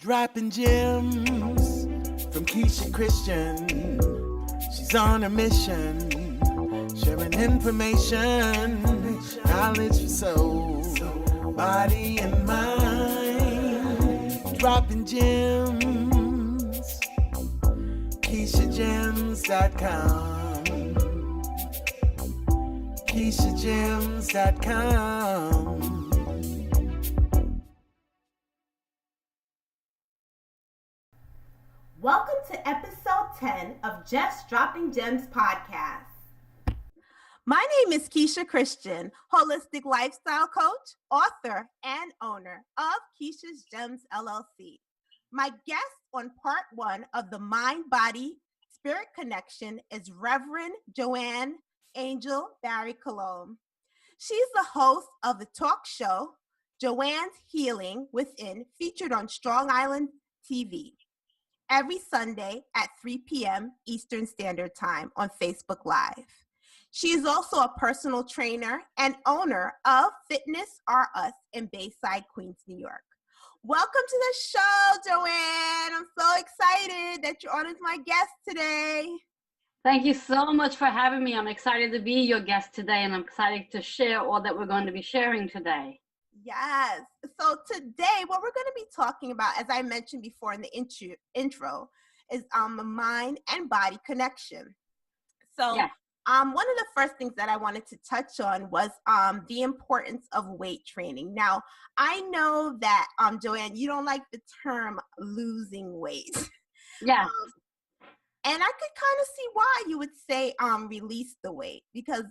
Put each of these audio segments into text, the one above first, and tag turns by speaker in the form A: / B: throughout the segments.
A: Dropping gems from Keisha Christian. She's on a mission, sharing information, knowledge for soul, body and mind. Dropping gems, KeishaGems.com. KeishaGems.com.
B: Welcome to episode 10 of Just Dropping Gems podcast. My name is Keisha Christian, holistic lifestyle coach, author, and owner of Keisha's Gems LLC. My guest on part 1 of the Mind, Body, Spirit Connection is Reverend Joanne Angel Barry Cologne. She's the host of the talk show Joanne's Healing Within, featured on Strong Island TV. Every Sunday at 3 p.m. Eastern Standard Time on Facebook Live. She is also a personal trainer and owner of Fitness R Us in Bayside, Queens, New York. Welcome to the show, Joanne. I'm so excited that you're on as my guest today.
C: Thank you so much for having me. I'm excited to be your guest today, and I'm excited to share all that we're going to be sharing today.
B: Yes. So today, what we're going to be talking about, as I mentioned before in the intro, is mind and body connection. So
C: Yes.
B: One of the first things that I wanted to touch on was the importance of weight training. Now, I know that, Joanne, you don't like the term losing weight.
C: Yes.
B: And I could kind of see why you would say release the weight, because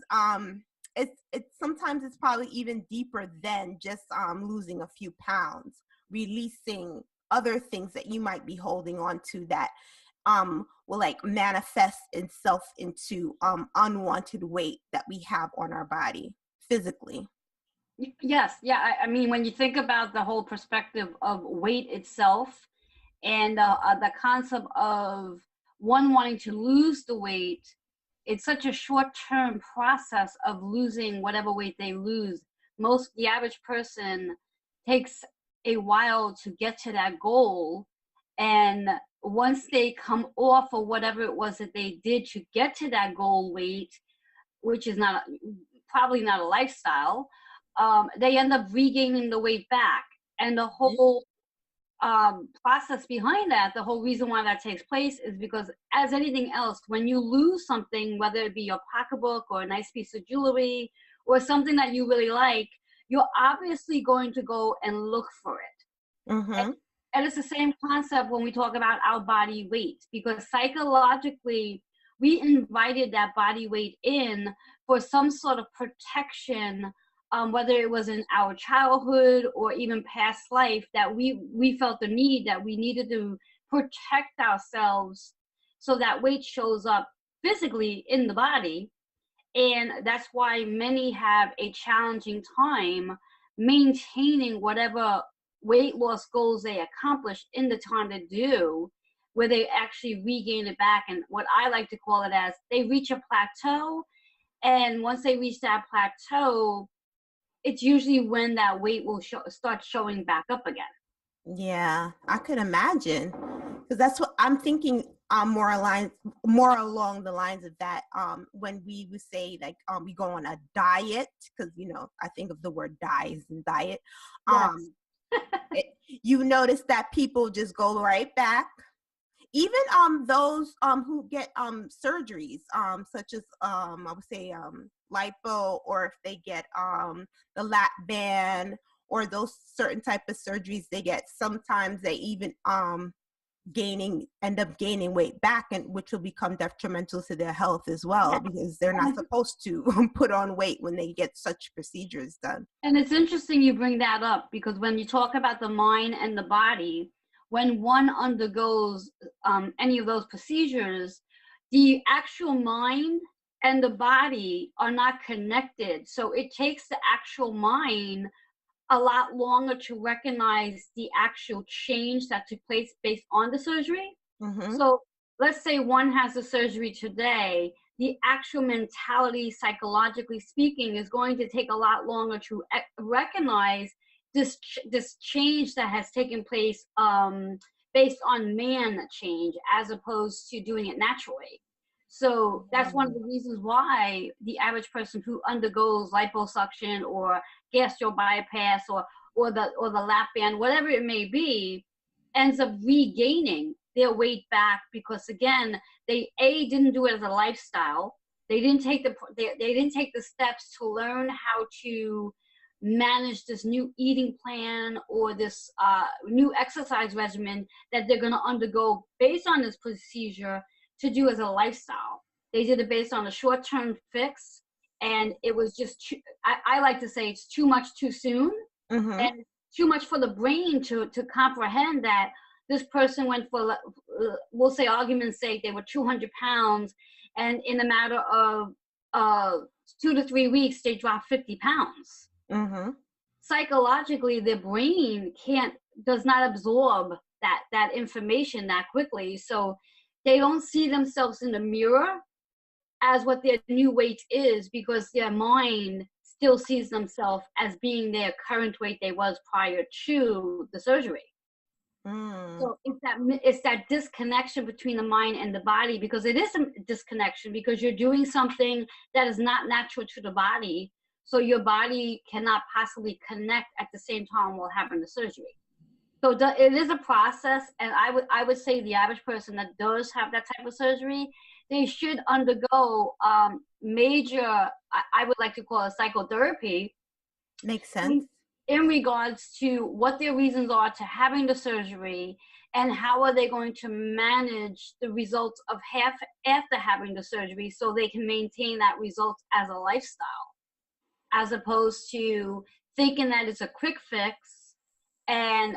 B: it's sometimes it's probably even deeper than just losing a few pounds, releasing other things that you might be holding on to that will like manifest itself into unwanted weight that we have on our body physically.
C: Yes. Yeah. I mean, when you think about the whole perspective of weight itself and the concept of one wanting to lose the weight, it's such a short-term process of losing whatever weight they lose. The average person takes a while to get to that goal. And once they come off of whatever it was that they did to get to that goal weight, which is probably not a lifestyle, they end up regaining the weight back. And the whole process behind that, the whole reason why that takes place is because, as anything else, when you lose something, whether it be your pocketbook or a nice piece of jewelry or something that you really like, you're obviously going to go and look for it.
B: Mm-hmm.
C: And it's the same concept when we talk about our body weight, because psychologically we invited that body weight in for some sort of protection, whether it was in our childhood or even past life, that we felt the need that we needed to protect ourselves so that weight shows up physically in the body. And that's why many have a challenging time maintaining whatever weight loss goals they accomplish in the time they do, where they actually regain it back. And what I like to call it as, they reach a plateau. And once they reach that plateau, it's usually when that weight will start showing back up again.
B: Yeah, I could imagine, because that's what I'm thinking. More along the lines of that. When we would say like we go on a diet, because I think of the word diet and diet.
C: Yes.
B: You notice that people just go right back. Even those who get surgeries, such as I would say lipo, or if they get the lap band or those certain type of surgeries they get, sometimes they even end up gaining weight back, and which will become detrimental to their health as well, because they're not supposed to put on weight when they get such procedures done.
C: And it's interesting you bring that up, because when you talk about the mind and the body, when one undergoes any of those procedures, the actual mind and the body are not connected. So it takes the actual mind a lot longer to recognize the actual change that took place based on the surgery.
B: Mm-hmm.
C: So let's say one has the surgery today, the actual mentality, psychologically speaking, is going to take a lot longer to recognize this change that has taken place based on man change as opposed to doing it naturally. So that's one of the reasons why the average person who undergoes liposuction or gastric bypass or the lap band, whatever it may be, ends up regaining their weight back because again, they didn't do it as a lifestyle. They didn't take the steps to learn how to manage this new eating plan or this new exercise regimen that they're going to undergo based on this procedure to do as a lifestyle. They did it based on a short-term fix, and it was just I like to say it's too much too soon, and too much for the brain to comprehend that this person went for, we'll say argument's sake, they were 200 pounds, and in a matter of 2 to 3 weeks, they dropped 50 pounds. Psychologically, their brain does not absorb that information that quickly, so they don't see themselves in the mirror as what their new weight is because their mind still sees themselves as being their current weight they was prior to the surgery. So it's that disconnection between the mind and the body, because it is a disconnection because you're doing something that is not natural to the body. So your body cannot possibly connect at the same time while having the surgery. So it is a process, and I would say the average person that does have that type of surgery, they should undergo major, I would like to call it psychotherapy.
B: Makes sense.
C: In regards to what their reasons are to having the surgery and how are they going to manage the results of after having the surgery so they can maintain that result as a lifestyle, as opposed to thinking that it's a quick fix and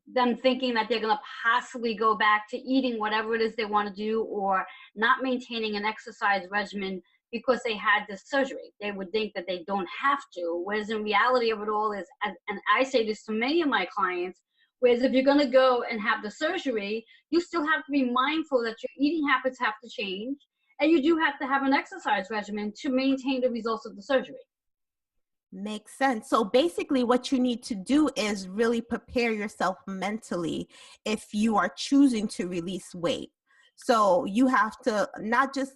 C: them thinking that they're going to possibly go back to eating whatever it is they want to do or not maintaining an exercise regimen because they had this surgery. They would think that they don't have to, whereas in reality of it all is, and I say this to many of my clients, whereas if you're going to go and have the surgery, you still have to be mindful that your eating habits have to change, and you do have to have an exercise regimen to maintain the results of the surgery.
B: Makes sense. So basically what you need to do is really prepare yourself mentally if you are choosing to release weight. So you have to not just,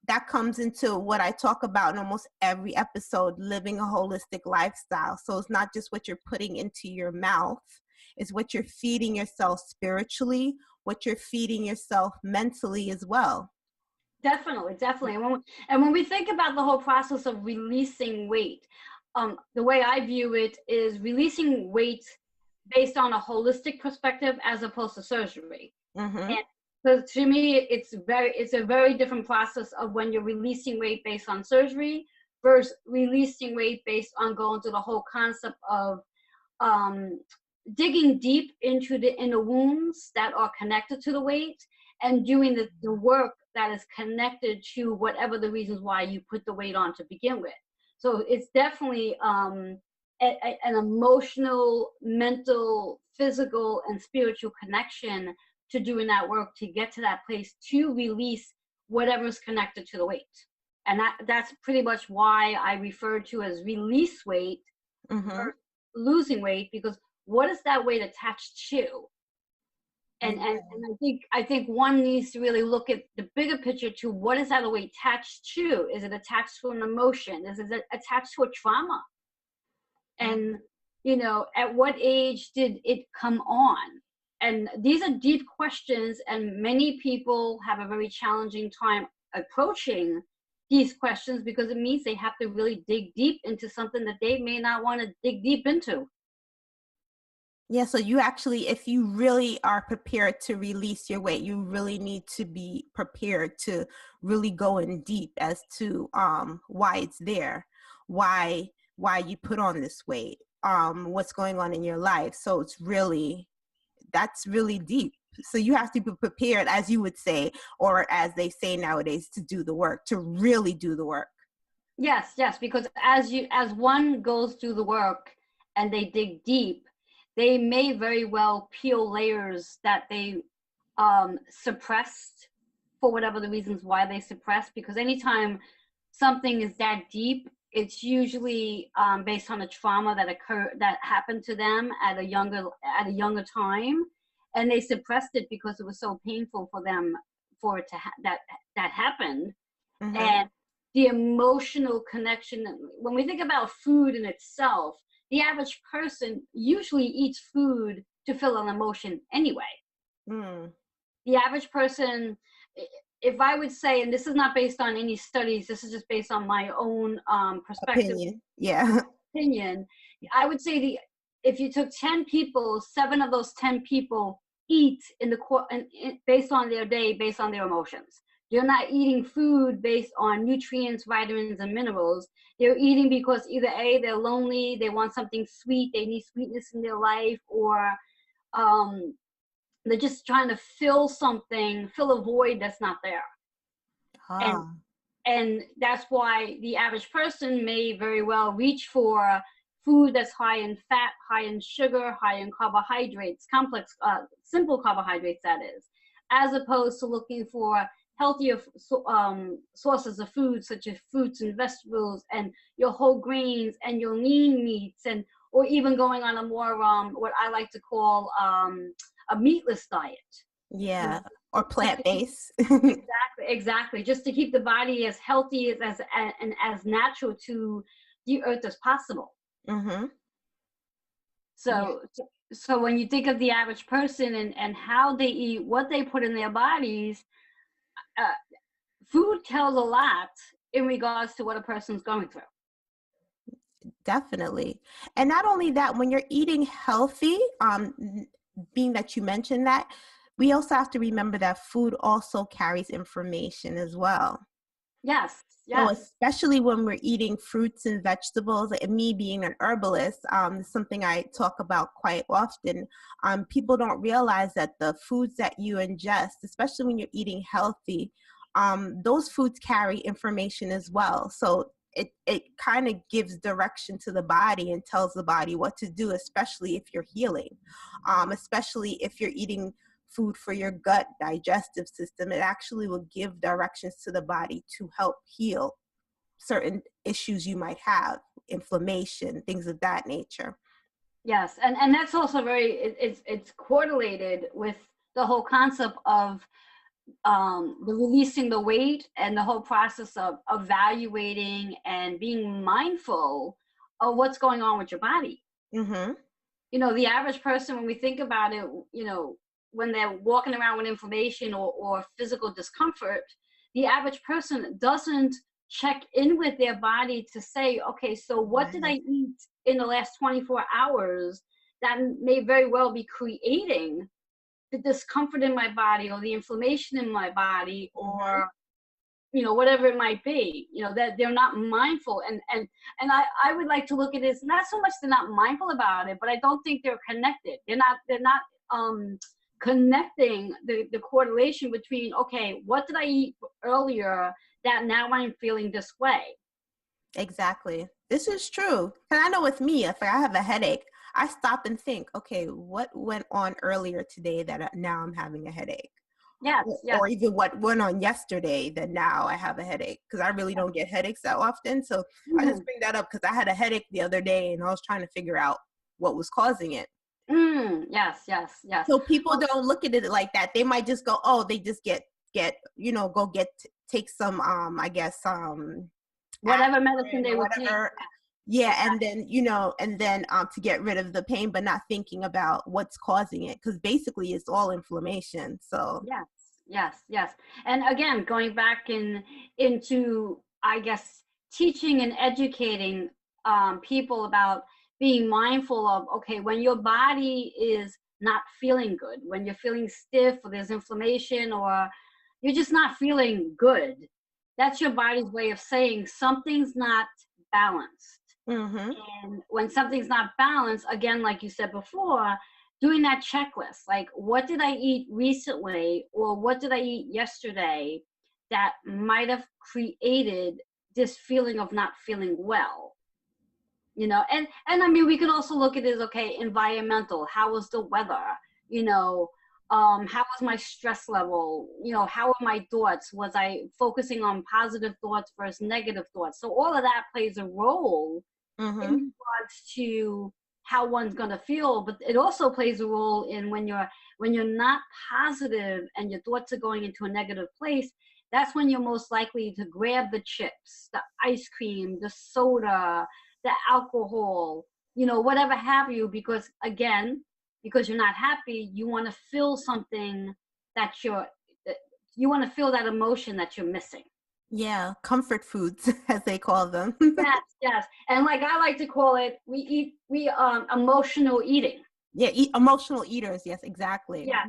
B: that comes into what I talk about in almost every episode, living a holistic lifestyle. So it's not just what you're putting into your mouth, it's what you're feeding yourself spiritually, what you're feeding yourself mentally as well.
C: Definitely. And when we think about the whole process of releasing weight, the way I view it is releasing weight based on a holistic perspective as opposed to surgery. And because to me, it's a very different process of when you're releasing weight based on surgery versus releasing weight based on going to the whole concept of digging deep into the inner wounds that are connected to the weight and doing the work that is connected to whatever the reasons why you put the weight on to begin with. So it's definitely an emotional, mental, physical, and spiritual connection to doing that work to get to that place to release whatever's connected to the weight. And that's pretty much why I refer to as release weight or losing weight, because what is that weight attached to? And I think one needs to really look at the bigger picture to what is that weight attached to? Is it attached to an emotion? Is it attached to a trauma? And, at what age did it come on? And these are deep questions, and many people have a very challenging time approaching these questions because it means they have to really dig deep into something that they may not want to dig deep into.
B: Yeah, so you actually, if you really are prepared to release your weight, you really need to be prepared to really go in deep as to why it's there, why you put on this weight, what's going on in your life. So that's really deep. So you have to be prepared, as you would say, or as they say nowadays, to do the work, to really do the work.
C: Yes, because as one goes through the work and they dig deep, they may very well peel layers that they suppressed for whatever the reasons why they suppressed, because anytime something is that deep, it's usually based on a trauma that happened to them at a younger time, and they suppressed it because it was so painful for them for it to that happened.
B: Mm-hmm.
C: And the emotional connection, when we think about food in itself, the average person usually eats food to fill an emotion anyway.
B: Mm.
C: The average person, if I would say, and this is not based on any studies, this is just based on my own perspective,
B: Opinion. Yeah.
C: opinion, I would say if you took 10 people, 7 of those 10 people eat based on their day, based on their emotions. They're not eating food based on nutrients, vitamins, and minerals. They're eating because either A, they're lonely, they want something sweet, they need sweetness in their life, or they're just trying to fill a void that's not there.
B: Ah.
C: And that's why the average person may very well reach for food that's high in fat, high in sugar, high in carbohydrates, complex, simple carbohydrates, that is, as opposed to looking for healthier sources of food, such as fruits and vegetables and your whole grains and your lean meats, or even going on a more what I like to call a meatless diet.
B: Yeah. Or plant-based.
C: Exactly. Just to keep the body as healthy and as natural to the earth as possible.
B: Mm-hmm.
C: So when you think of the average person and how they eat, what they put in their bodies, food tells a lot in regards to what a person's going through.
B: Definitely. And not only that, when you're eating healthy, being that you mentioned that, we also have to remember that food also carries information as well.
C: Yes.
B: So especially when we're eating fruits and vegetables, and me being an herbalist, something I talk about quite often. People don't realize that the foods that you ingest, especially when you're eating healthy, those foods carry information as well. So it kind of gives direction to the body and tells the body what to do, especially if you're healing, especially if you're eating food for your gut digestive system. It actually will give directions to the body to help heal certain issues you might have, inflammation, things of that nature.
C: Yes, and that's also it's correlated with the whole concept of the releasing the weight and the whole process of evaluating and being mindful of what's going on with your body.
B: Mm-hmm.
C: The average person, when we think about it, when they're walking around with inflammation or physical discomfort, the average person doesn't check in with their body to say, okay, so what did I eat in the last 24 hours that may very well be creating the discomfort in my body or the inflammation in my body, or whatever it might be, that they're not mindful. And I would like to look at this, not so much they're not mindful about it, but I don't think they're connected. They're not connecting the correlation between, okay, what did I eat earlier that now I'm feeling this way?
B: Exactly. This is true. And I know with me, if I have a headache, I stop and think, okay, what went on earlier today that now I'm having a headache?
C: Yes.
B: Or even what went on yesterday that now I have a headache, because I really don't get headaches that often. So I just bring that up because I had a headache the other day and I was trying to figure out what was causing it.
C: Yes.
B: So people don't look at it like that. They might just go, oh, they just take some, I guess,
C: whatever medicine they would take.
B: Yeah, and then to get rid of the pain, but not thinking about what's causing it, because basically it's all inflammation. So
C: yes. And again, going back into, I guess, teaching and educating people about being mindful of, okay, when your body is not feeling good, when you're feeling stiff or there's inflammation or you're just not feeling good, that's your body's way of saying something's not balanced.
B: Mm-hmm.
C: And when something's not balanced, again, like you said before, doing that checklist, like what did I eat recently or what did I eat yesterday that might have created this feeling of not feeling well? And I mean, we can also look at it as, okay, environmental. How was the weather? how was my stress level? How are my thoughts? Was I focusing on positive thoughts versus negative thoughts? So all of that plays a role in regards to how one's going to feel, but it also plays a role in when you're not positive and your thoughts are going into a negative place. That's when you're most likely to grab the chips, the ice cream, the soda, the alcohol, whatever have you, because you're not happy, you want to feel something you want to feel that emotion that you're missing.
B: Yeah, comfort foods, as they call them.
C: Yes. And like I like to call it, we emotional eating.
B: Yeah, emotional eaters. Yes, exactly.
C: Yeah,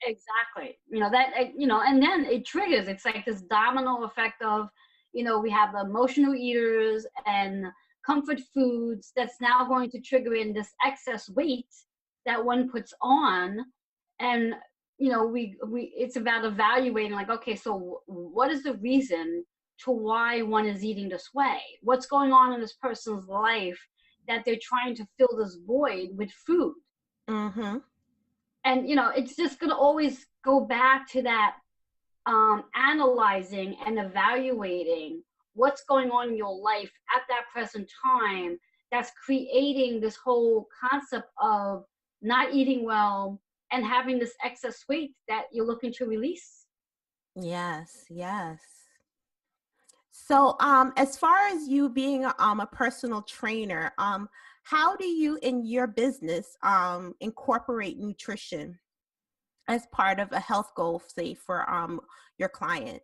C: exactly. And then it triggers. It's like this domino effect of, we have emotional eaters and comfort foods that's now going to trigger in this excess weight that one puts on. And, it's about evaluating, like, okay, so what is the reason to why one is eating this way? What's going on in this person's life that they're trying to fill this void with food?
B: Mm-hmm.
C: And it's just going to always go back to that analyzing and evaluating what's going on in your life at that present time that's creating this whole concept of not eating well and having this excess weight that you're looking to release.
B: Yes. So, as far as you being a personal trainer, how do you in your business incorporate nutrition as part of a health goal, say for your client?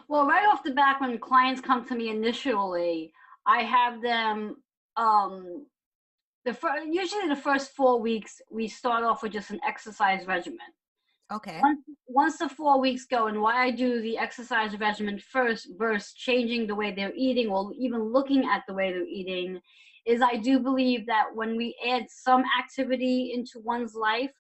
C: Well, right off the bat, when clients come to me initially, I have them usually the first 4 weeks we start off with just an exercise regimen.
B: Okay.
C: Once the 4 weeks go, and why I do the exercise regimen first versus changing the way they're eating or even looking at the way they're eating, is I do believe that when we add some activity into one's life,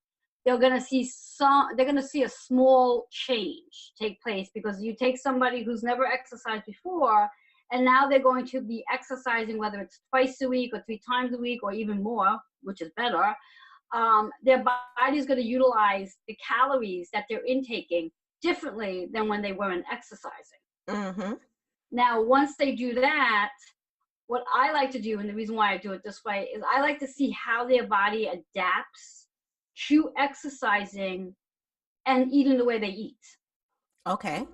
C: they're going to see a small change take place, because you take somebody who's never exercised before, and now they're going to be exercising, whether it's twice a week or 3 times a week or even more, which is better. Their body is going to utilize the calories that they're intaking differently than when they weren't exercising.
B: Mm-hmm.
C: Now, once they do that, what I like to do, and the reason why I do it this way, is I like to see how their body adapts to exercising and eating the way they eat.
B: Okay.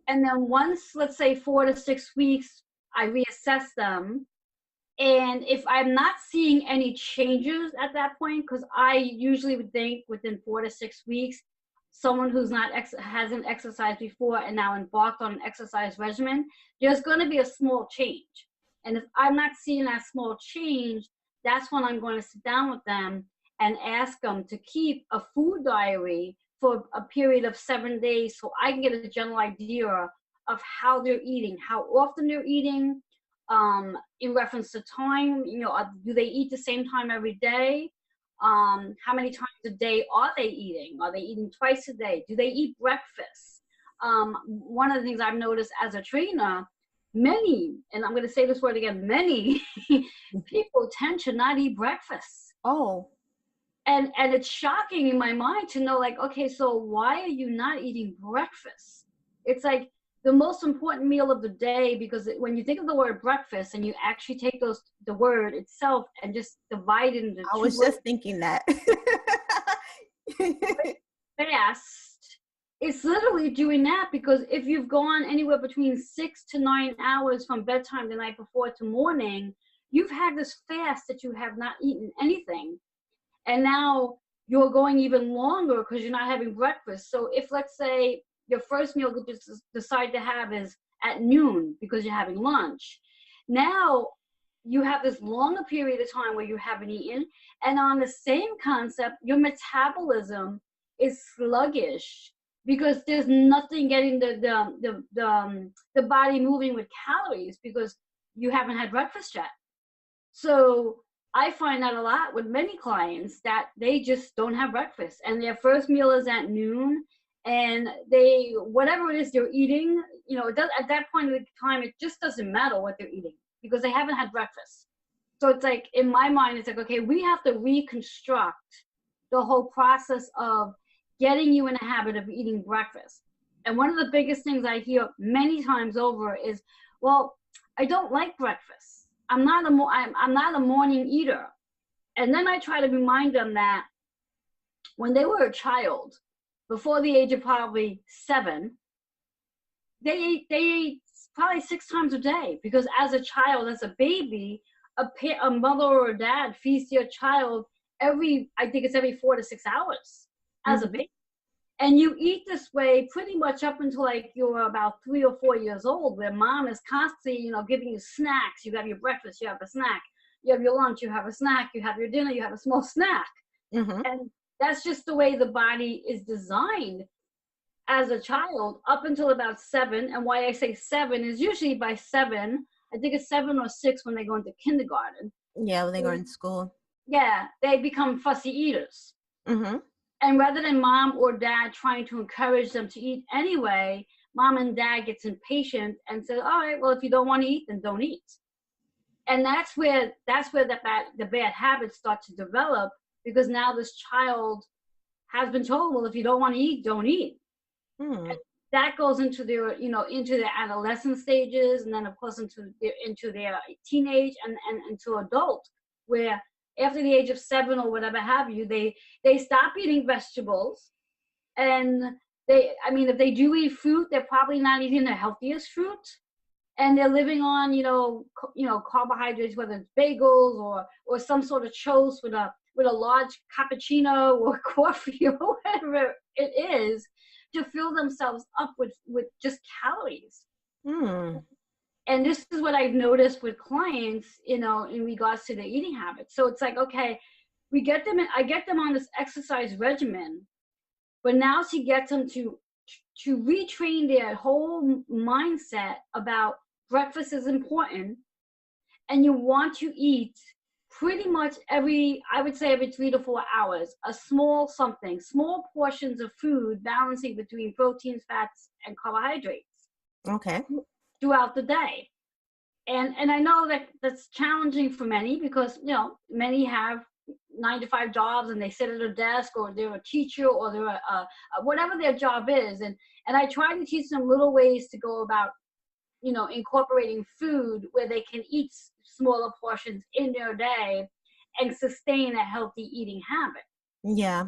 C: And then once, let's say 4 to 6 weeks, I reassess them. And if I'm not seeing any changes at that point, because I usually would think within 4 to 6 weeks, someone who's hasn't exercised before and now embarked on an exercise regimen, there's going to be a small change. And if I'm not seeing that small change, that's when I'm going to sit down with them and ask them to keep a food diary for a period of 7 days, so I can get a general idea of how they're eating, how often they're eating, in reference to time. Do they eat the same time every day? How many times a day are they eating? Are they eating twice a day? Do they eat breakfast? One of the things I've noticed as a trainer, many, and I'm going to say this word again, many people tend to not eat breakfast.
B: Oh.
C: And it's shocking in my mind to know, like, okay, so why are you not eating breakfast? It's like the most important meal of the day, because when you think of the word breakfast and you actually take the word itself and just divide it into
B: I was just thinking that.
C: Fast, it's literally doing that, because if you've gone anywhere between 6 to 9 hours from bedtime the night before to morning, you've had this fast that you have not eaten anything. And now you're going even longer because you're not having breakfast. So if, let's say, your first meal you just decide to have is at noon because you're having lunch, now you have this longer period of time where you haven't eaten. And on the same concept, your metabolism is sluggish because there's nothing getting the body moving with calories because you haven't had breakfast yet. So I find that a lot with many clients, that they just don't have breakfast and their first meal is at noon, and they, whatever it is they're eating, it does, at that point in the time, it just doesn't matter what they're eating because they haven't had breakfast. So it's like, in my mind, it's like, okay, we have to reconstruct the whole process of getting you in a habit of eating breakfast. And one of the biggest things I hear many times over is, well, I don't like breakfast. I'm not a morning eater. And then I try to remind them that when they were a child, before the age of probably 7, they ate probably 6 times a day, because as a child, as a baby, a mother or a dad feeds their child every 4 to 6 hours as a baby. And you eat this way pretty much up until like you're about 3 or 4 years old, where mom is constantly, giving you snacks. You have your breakfast, you have a snack. You have your lunch, you have a snack. You have your dinner, you have a small snack. And that's just the way the body is designed as a child up until about 7. And why I say 7 is usually by 7, I think it's 7 or 6 when they go into kindergarten.
B: Yeah, when they go in school.
C: Yeah, they become fussy eaters. And rather than mom or dad trying to encourage them to eat anyway, mom and dad gets impatient and says, all right, well, if you don't want to eat, then don't eat. And that's where the bad habits start to develop, because now this child has been told, well, if you don't want to eat, don't eat. And that goes into their, into their adolescent stages, and then of course into their teenage and into adult, where after the age of 7 or whatever have you, they stop eating vegetables. And if they do eat fruit, they're probably not eating the healthiest fruit. And they're living on, carbohydrates, whether it's bagels or some sort of toast with a large cappuccino or coffee or whatever it is, to fill themselves up with just calories. And this is what I've noticed with clients, in regards to their eating habits. So it's like, okay, I get them on this exercise regimen, but now she gets them to retrain their whole mindset about breakfast is important, and you want to eat pretty much every 3 to 4 hours, a small portions of food, balancing between proteins, fats, and carbohydrates.
B: Okay.
C: Throughout the day. And I know that that's challenging for many, because many have 9 to 5 jobs, and they sit at a desk, or they're a teacher, or they're a whatever their job is, and I try to teach them little ways to go about incorporating food where they can eat smaller portions in their day and sustain a healthy eating habit.
B: Yeah.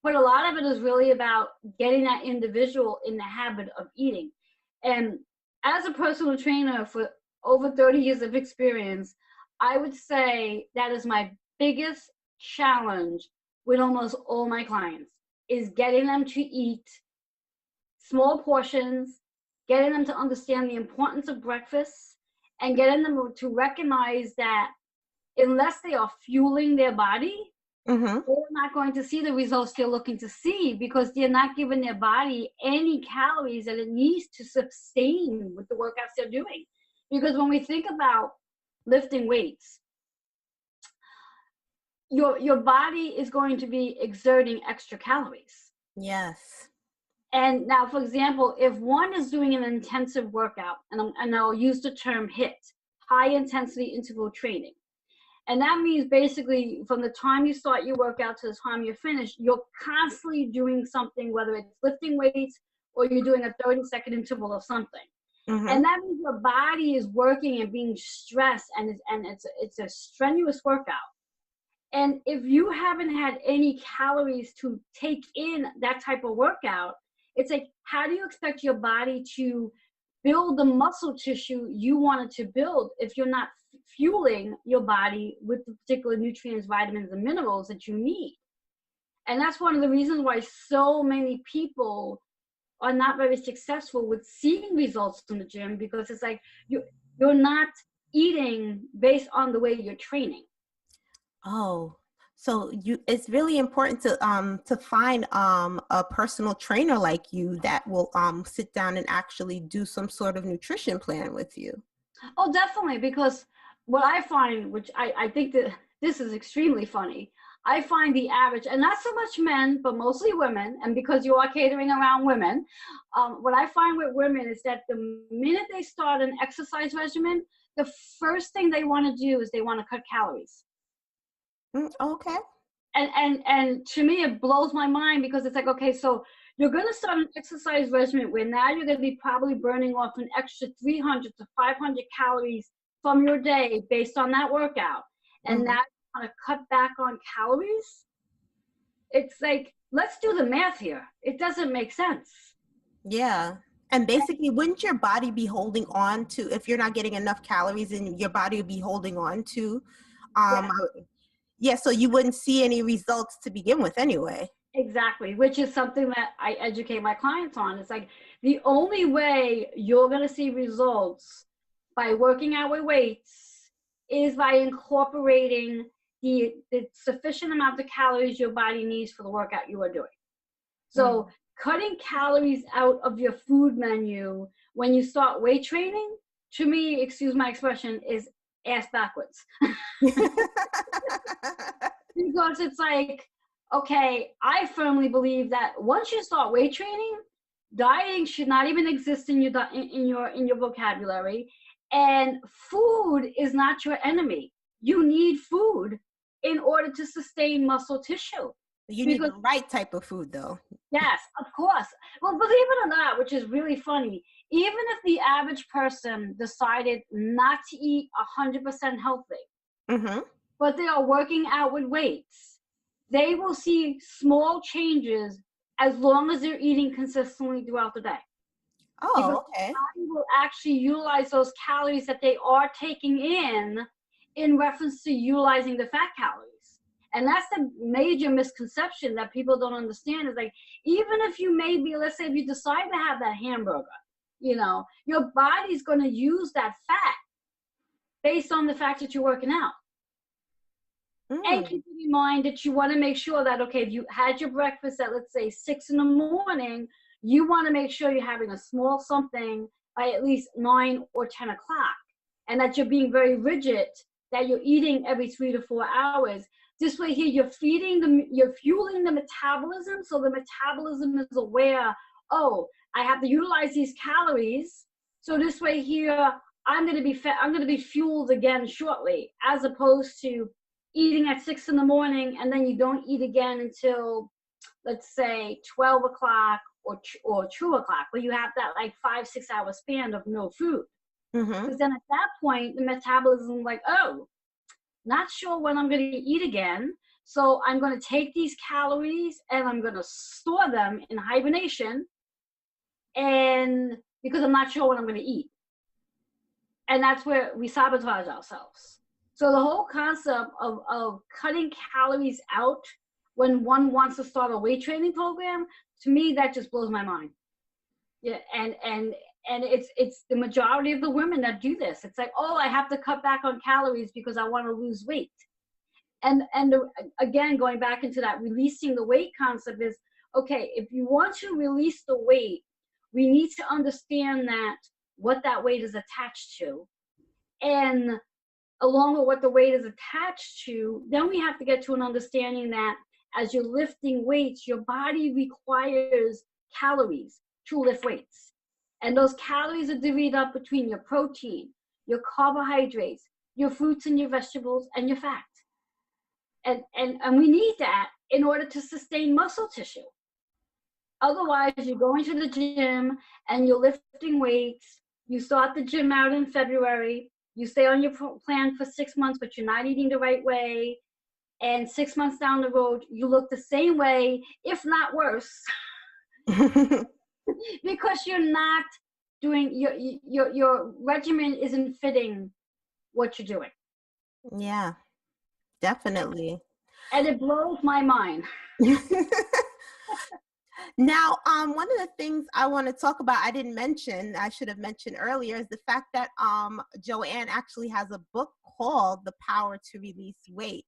C: But a lot of it is really about getting that individual in the habit of eating. And as a personal trainer for over 30 years of experience, I would say that is my biggest challenge with almost all my clients, is getting them to eat small portions, getting them to understand the importance of breakfast, and getting them to recognize that unless they are fueling their body, they're not going to see the results they're looking to see, because they're not giving their body any calories that it needs to sustain with the workouts they're doing. Because when we think about lifting weights, your body is going to be exerting extra calories.
B: Yes.
C: And now, for example, if one is doing an intensive workout, and I'll use the term HIIT, high intensity interval training. And that means basically from the time you start your workout to the time you're finished, you're constantly doing something, whether it's lifting weights or you're doing a 30-second interval of something. And that means your body is working and being stressed, and it's a strenuous workout. And if you haven't had any calories to take in that type of workout, it's like, how do you expect your body to build the muscle tissue you want it to build if you're not fueling your body with the particular nutrients, vitamins, and minerals that you need? And that's one of the reasons why so many people are not very successful with seeing results in the gym, because it's like you're not eating based on the way you're training.
B: Oh, so it's really important to find a personal trainer like you that will sit down and actually do some sort of nutrition plan with you.
C: Oh, definitely, because what I find, which I think that this is extremely funny, I find the average, and not so much men, but mostly women, and because you are catering around women, what I find with women is that the minute they start an exercise regimen, the first thing they want to do is they want to cut calories.
B: Okay.
C: and to me it blows my mind, because it's like, okay, so you're going to start an exercise regimen where now you're going to be probably burning off an extra 300 to 500 calories from your day based on that workout, and now you want to cut back on calories. It's like, let's do the math here. It doesn't make sense.
B: Yeah. And basically, wouldn't your body be holding on to, if you're not getting enough calories in, your body would be holding on to, so you wouldn't see any results to begin with anyway.
C: Exactly, which is something that I educate my clients on. It's like, the only way you're going to see results by working out with weights is by incorporating the sufficient amount of calories your body needs for the workout you are doing. So cutting calories out of your food menu when you start weight training, to me, excuse my expression, is ass backwards. Because it's like, okay, I firmly believe that once you start weight training, dieting should not even exist in your vocabulary, and food is not your enemy. You need food in order to sustain muscle tissue.
B: You need the right type of food, though.
C: Yes, of course. Well, believe it or not, which is really funny, even if the average person decided not to eat 100% healthy, but they are working out with weights, they will see small changes as long as they're eating consistently throughout the day.
B: Oh, okay.
C: The body will actually utilize those calories that they are taking in reference to utilizing the fat calories. And that's the major misconception that people don't understand, is like, even if you maybe, let's say if you decide to have that hamburger, your body's going to use that fat based on the fact that you're working out. And keep in mind that you want to make sure that, okay, if you had your breakfast at, let's say, 6 a.m, you want to make sure you're having a small something by at least 9 or 10 o'clock, and that you're being very rigid, that you're eating every 3 to 4 hours. This way here, you're fueling the metabolism, so the metabolism is aware, oh, I have to utilize these calories, so this way here, I'm going to be fueled again shortly, as opposed to eating at 6 a.m. and then you don't eat again until, let's say, 12 o'clock or 2 o'clock, where you have that like 5-6 hour span of no food. Because then at that point, the metabolism is like, oh, not sure when I'm going to eat again, so I'm going to take these calories and I'm going to store them in hibernation, and because I'm not sure when I'm going to eat. And that's where we sabotage ourselves. So the whole concept of cutting calories out when one wants to start a weight training program, to me, that just blows my mind. Yeah, and it's the majority of the women that do this. It's like, oh, I have to cut back on calories because I want to lose weight. And again, going back into that releasing the weight concept is, okay, if you want to release the weight, we need to understand that what that weight is attached to, and along with what the weight is attached to, then we have to get to an understanding that as you're lifting weights, your body requires calories to lift weights. And those calories are divvied up between your protein, your carbohydrates, your fruits and your vegetables, and your fat. And we need that in order to sustain muscle tissue. Otherwise, you're going to the gym and you're lifting weights. You start the gym out in February. You stay on your plan for 6 months, but you're not eating the right way. And 6 months down the road, you look the same way, if not worse, because you're not doing, your regimen isn't fitting what you're doing.
B: Yeah, definitely.
C: And it blows my mind.
B: Now, one of the things I want to talk about, I should have mentioned earlier, is the fact that Joanne actually has a book called The Power to Release Weight.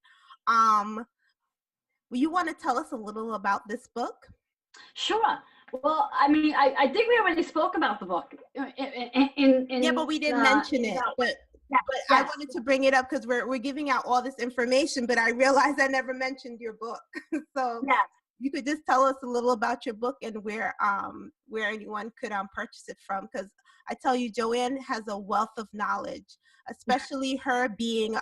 B: You want to tell us a little about this book?
C: Sure. Well, I mean, I think we already spoke about the book.
B: Yeah, but we didn't mention it. But I wanted to bring it up because we're giving out all this information, but I realized I never mentioned your book. So you could just tell us a little about your book and where anyone could purchase it from, because I tell you, Joanne has a wealth of knowledge, especially her being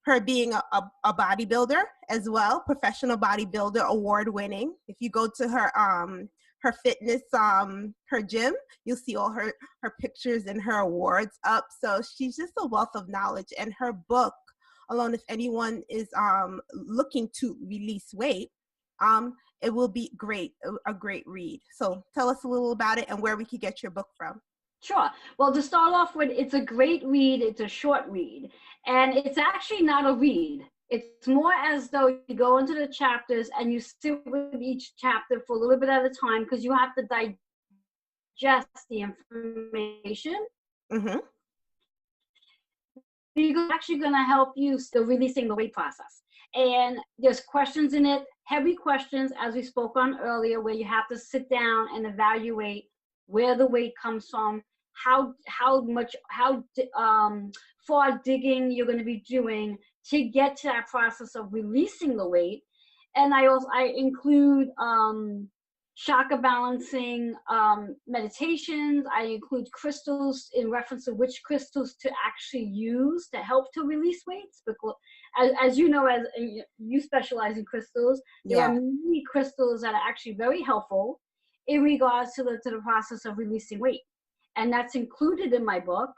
B: her being a bodybuilder as well, professional bodybuilder, award winning. If you go to her fitness, her gym, you'll see all her pictures and her awards up. So she's just a wealth of knowledge, and her book alone, if anyone is looking to release weight, it will be a great read. So tell us a little about it and where we could get your book from.
C: Sure. Well, to start off with, it's a great read. It's a short read. And it's actually not a read. It's more as though you go into the chapters and you sit with each chapter for a little bit at a time, because you have to digest the information.
B: Mm-hmm.
C: It's actually going to help you still releasing the weight process. And there's questions in it, heavy questions, as we spoke on earlier, where you have to sit down and evaluate where the weight comes from, how far digging you're going to be doing to get to that process of releasing the weight. And I include chakra balancing meditations. I include crystals in reference to which crystals to actually use to help to release weights, because as you know, as you specialize in crystals, there are many crystals that are actually very helpful in regards to the process of releasing weight. And that's included in my book,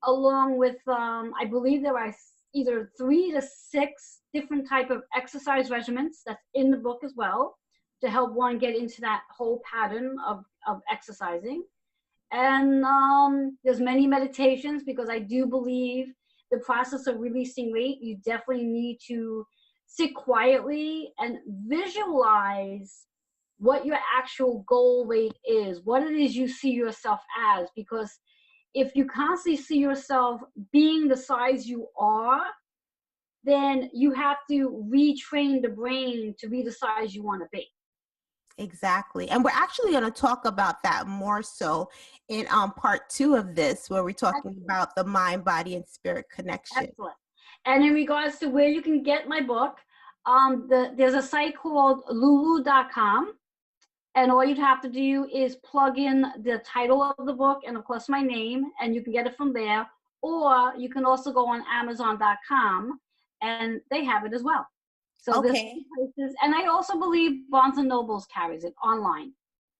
C: along with, I believe there are either 3 to 6 different type of exercise regimens that's in the book as well, to help one get into that whole pattern of exercising. And there's many meditations, because I do believe the process of releasing weight, you definitely need to sit quietly and visualize what your actual goal weight is, what it is you see yourself as. Because if you constantly see yourself being the size you are, then you have to retrain the brain to be the size you want to be.
B: Exactly. And we're actually going to talk about that more so in part 2 of this, where we're talking about the mind, body, and spirit connection.
C: Excellent. And in regards to where you can get my book, there's a site called lulu.com. And all you'd have to do is plug in the title of the book and, of course, my name, and you can get it from there. Or you can also go on Amazon.com, and they have it as well. So there's places. And I also believe Barnes & Noble carries it online.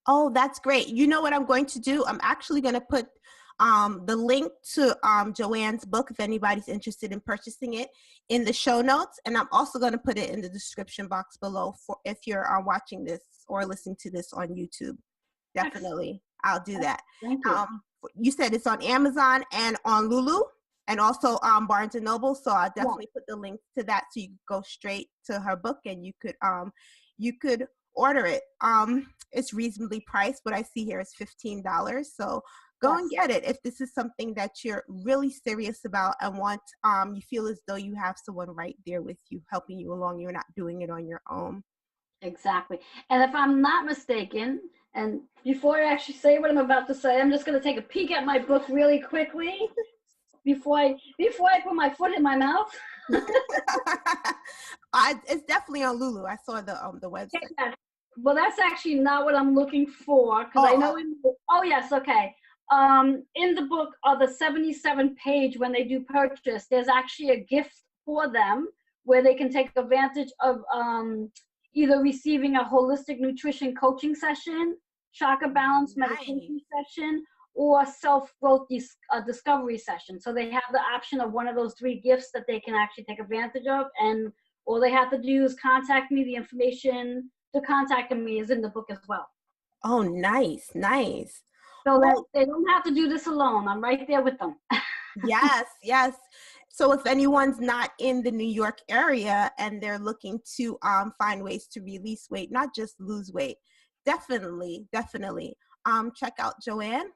B: Oh, that's great. You know what I'm going to do? I'm actually going to put the link to Joanne's book, if anybody's interested in purchasing it, in the show notes. And I'm also going to put it in the description box below for if you're watching this or listening to this on YouTube. Definitely. I'll do that.
C: Thank you.
B: You said it's on Amazon and on Lulu and also Barnes & Noble. So I'll definitely put the link to that, so you can go straight to her book and you could order it. It's reasonably priced. What I see here is $15. So go and get it if this is something that you're really serious about and want. You feel as though you have someone right there with you, helping you along. You're not doing it on your own.
C: Exactly. And if I'm not mistaken, and before I actually say what I'm about to say, I'm just going to take a peek at my book really quickly before I put my foot in my mouth.
B: It's definitely on Lulu. I saw the website.
C: Yeah. Well, that's actually not what I'm looking for, because I know. Oh yes, okay. In the book, the 77-page, when they do purchase, there's actually a gift for them where they can take advantage of either receiving a holistic nutrition coaching session, chakra balance meditation session, or self-growth discovery session. So they have the option of one of those 3 gifts that they can actually take advantage of, and all they have to do is contact me. The information to contact me is in the book as well.
B: Oh, nice.
C: So that they don't have to do this alone. I'm right there with them.
B: Yes. So if anyone's not in the New York area and they're looking to find ways to release weight, not just lose weight, definitely check out Joanne.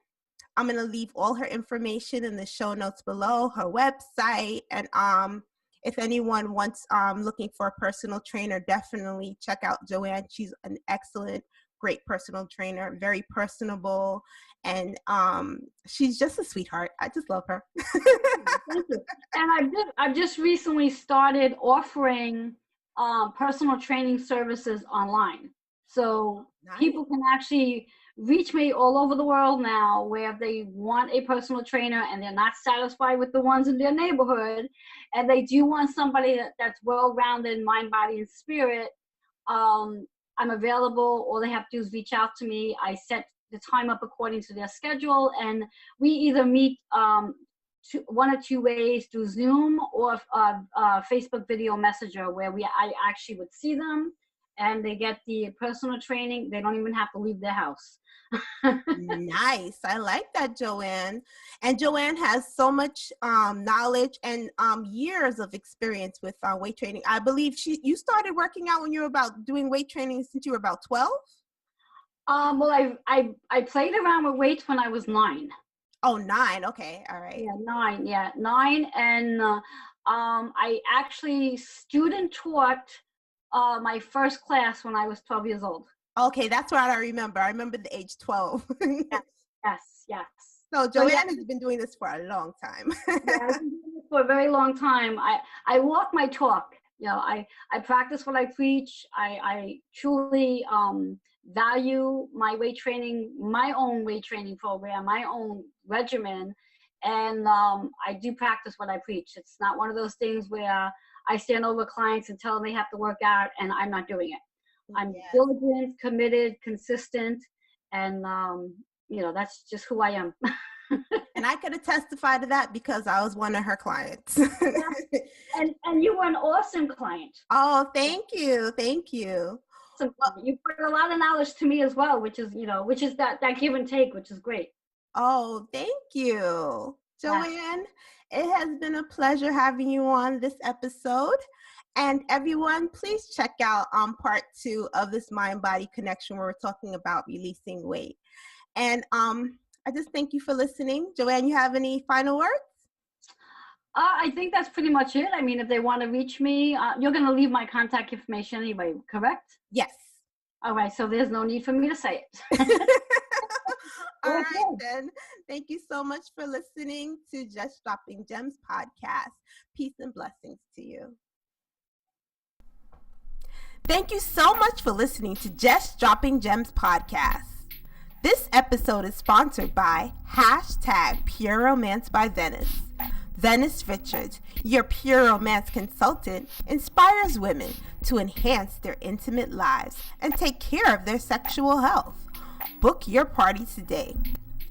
B: I'm going to leave all her information in the show notes below, her website. And if anyone wants looking for a personal trainer, definitely check out Joanne. She's an excellent, great personal trainer, very personable, and she's just a sweetheart. I just love her.
C: Thank you. And I've just recently started offering personal training services online. So
B: Nice.
C: people can actually reach me all over the world now, where they want a personal trainer and they're not satisfied with the ones in their neighborhood, and they do want somebody that's well-rounded in mind, body, and spirit. I'm available. All they have to do is reach out to me. I set the time up according to their schedule, and we either meet one or two ways, through Zoom or Facebook video messenger, where I actually would see them and they get the personal training. They don't even have to leave their house.
B: Nice. I like that, Joanne. And Joanne has so much knowledge and years of experience with weight training. I believe you started working out when you were doing weight training since you were about 12?
C: Well, I played around with weights when I was 9.
B: Oh, 9. Okay. All right.
C: Yeah, 9. Yeah, 9. And I actually student taught my first class when I was 12 years old.
B: Okay, that's what I remember. I remember the age 12.
C: Yes.
B: So Joanne has been doing this for a long time.
C: Yeah, I've been doing this for a very long time. I walk my talk. I practice what I preach. I truly value my weight training, my own weight training program, my own regimen, and I do practice what I preach. It's not one of those things where I stand over clients and tell them they have to work out and I'm not doing it. I'm diligent, committed, consistent, and that's just who I am.
B: And I could testify to that because I was one of her clients.
C: and you were an awesome client.
B: Oh, thank you.
C: You bring a lot of knowledge to me as well, which is that give and take, which is great.
B: Oh, thank you, Joanne. It has been a pleasure having you on this episode. And everyone, please check out part 2 of this mind-body connection, where we're talking about releasing weight. And I just thank you for listening. Joanne, you have any final words?
C: I think that's pretty much it. I mean, if they want to reach me, you're going to leave my contact information anyway, correct?
B: Yes.
C: All right, so there's no need for me to say it.
B: All right, then. Thank you so much for listening to Just Dropping Gems podcast. Peace and blessings to you. Thank you so much for listening to Just Dropping Gems podcast. This episode is sponsored by #Pure Romance by Venice. Venice Richards, your pure romance consultant, inspires women to enhance their intimate lives and take care of their sexual health. Book your party today.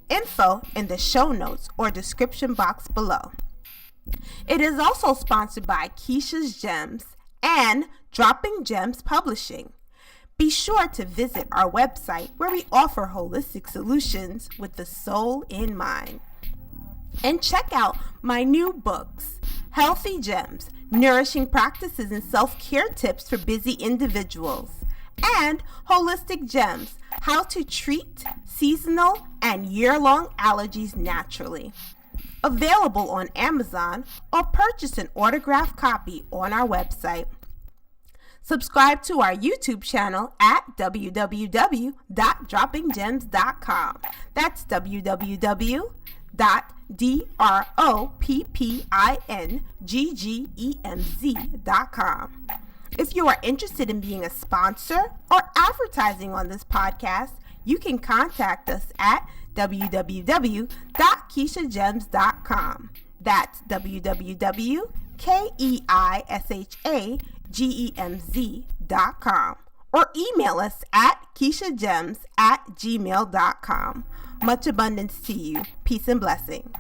B: Info in the show notes or description box below. It is also sponsored by Keisha's Gems and Dropping Gems Publishing. Be sure to visit our website, where we offer holistic solutions with the soul in mind. And check out my new books, Healthy Gems, Nourishing Practices and Self-Care Tips for Busy Individuals, and Holistic Gems, How to Treat Seasonal and Year-Long Allergies Naturally. Available on Amazon, or purchase an autographed copy on our website. Subscribe to our YouTube channel at www.droppinggems.com. That's www.droppinggemz.com. If you are interested in being a sponsor or advertising on this podcast, you can contact us at www.keishagems.com. That's www.keishagemz.com, or email us at keishagems@gmail.com. Much abundance to you. Peace and blessings.